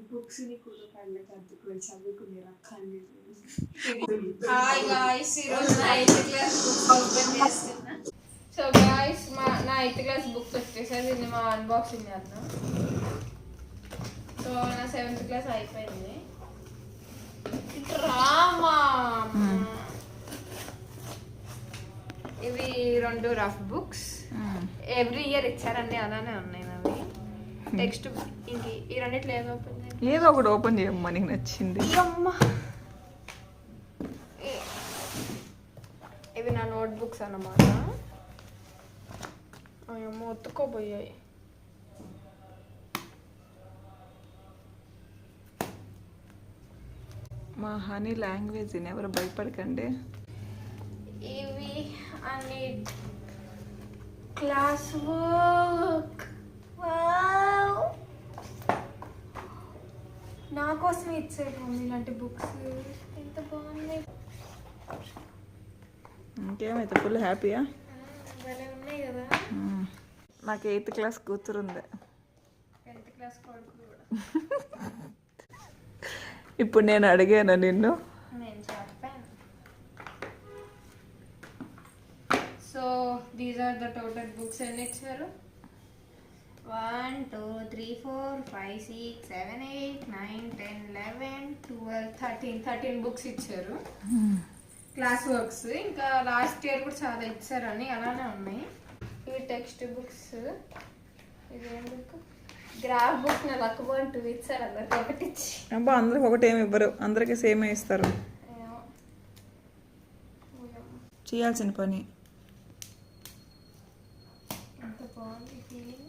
Books ని కూడా కళ్ళకి అద్దుకొని చదువుకునే రకాన్ని. హాయ్ గాయ్స్, ఈరోజు నా 8th క్లాస్ బుక్స్ ఓపెన్ చేస్తున్నా. సో గాయ్స్, నా 8th క్లాస్ బుక్స్ వచ్చేసాయి. దీన్ని మా అన్బాక్సింగ్ చేద్దాం. సో నా 7th క్లాస్ అయిపోయింది. డ్రామా ఇవి 2 రఫ్ బుక్స్. ఎవ్రీ ఇయర్ ఇచ్చారండి, అలానే ఉన్నాయి అవి. టెక్స్ట్ ఇంక ఈ రెండిట్లో ఏదో ఒకటి ఓపెన్ చేయమ్మా, నీకు నచ్చింది. ఇవి నా నోట్ బుక్స్ అన్నమాట. అయ్యమ్మ ఒత్తుకోబోయాయి. మా హనీ లాంగ్వేజ్ ఎవరు భయపడకండి. ఇవి అన్ని క్లాస్ వర్క్. నా కోసం ఇచ్చారు మమ్మీ ఇలాంటి బుక్స్. ఎంత బాగున్నాయి. ఇంకేమైతే ఫుల్ హ్యాపీయా? భలే ఉన్నాయి కదా. నాకు 8th క్లాస్ కూతురుంది. 10th క్లాస్ కొడుకు కూడా. ఇప్పుడు నేను అడిగాను నిన్ను. నేను చెప్పాను. So these are the total books ఎన్ని ఇచ్చారు? 1 2 3 4 5 6 7 8 9 10 11 12 13 బుక్స్ ఇచ్చారు. క్లాస్ వర్క్స్ ఇంకా లాస్ట్ ఇయర్ కూడా చాలా ఇచ్చారని అలానే ఉన్నాయి. ఇవి టెక్స్ట్ బుక్స్. ఇదేం బుక్? Graph book. నా లక్ బాన్ 2 ఇచ్చారు, అందరికి ఒకటి ఇచ్చి. అబ్బా, అందరికి ఒకటేమి ఇవ్వరు, అందరికి సేమే ఇస్తారు. చేయాల్సిన పని. ఎంత బాగుంది ఫీలింగ్.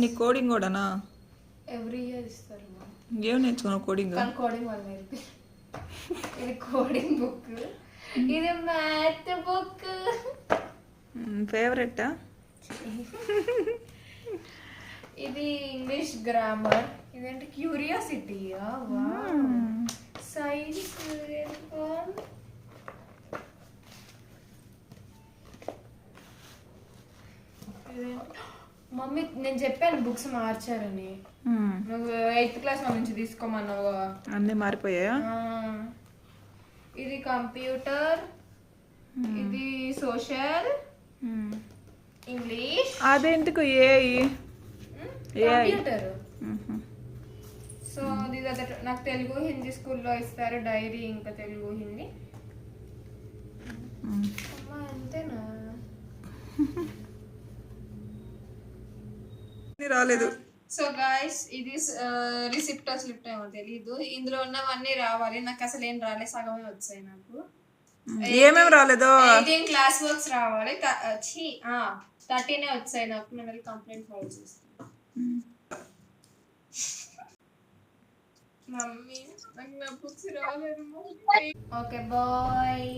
నీ కోడింగ్ కూడానా? ఎవ్రీ ఇయర్ ఇస్తారు. ఏం నేర్చుకున్నావు కోడింగ్? కోడింగ్ వాళ్ళు నేర్పి. ఇది కోడింగ్ బుక్, ఇది మ్యాథ్ బుక్. ఫేవరెటా? ఇది ఇంగ్లీష్ గ్రామర్. ఇదేంటి క్యూరియాసిటీ. సైన్స్. మమ్మీ నేను చెప్పాను బుక్స్ మార్చారని. నువ్వు 8th క్లాస్ నుంచి తీసుకోమన్నావు. అన్నీ మారిపోయా? ఇది కంప్యూటర్, ఇది సోషల్, ఇంగ్లీష్. అదేంటికు కంప్యూటర్. సో నాకు తెలుగు హిందీ స్కూల్లో ఇస్తారు డైరీ, ఇంకా తెలుగు హిందీ. అమ్మా అంతేనా? రాలేదు. సో గాయ్స్, ఇది రిసిప్ట్ స్లిప్ట్ ఏమో తెలీదు. ఇందులో ఉన్నవన్నీ రావాలి. నాకు అసలు ఏం రాలేదు, సగమే వచ్చాయి నాకు. ఏమేమి రాలేదో? 18 క్లాస్ వర్క్స్ రావాలి. 13 వచ్చాయి నాకు. నేను వెళ్ళి కంప్లైంట్ ఫైల్ చేస్తాను. మమ్మీ నాకు నా బుక్స్ రాలేదు. Okay bye.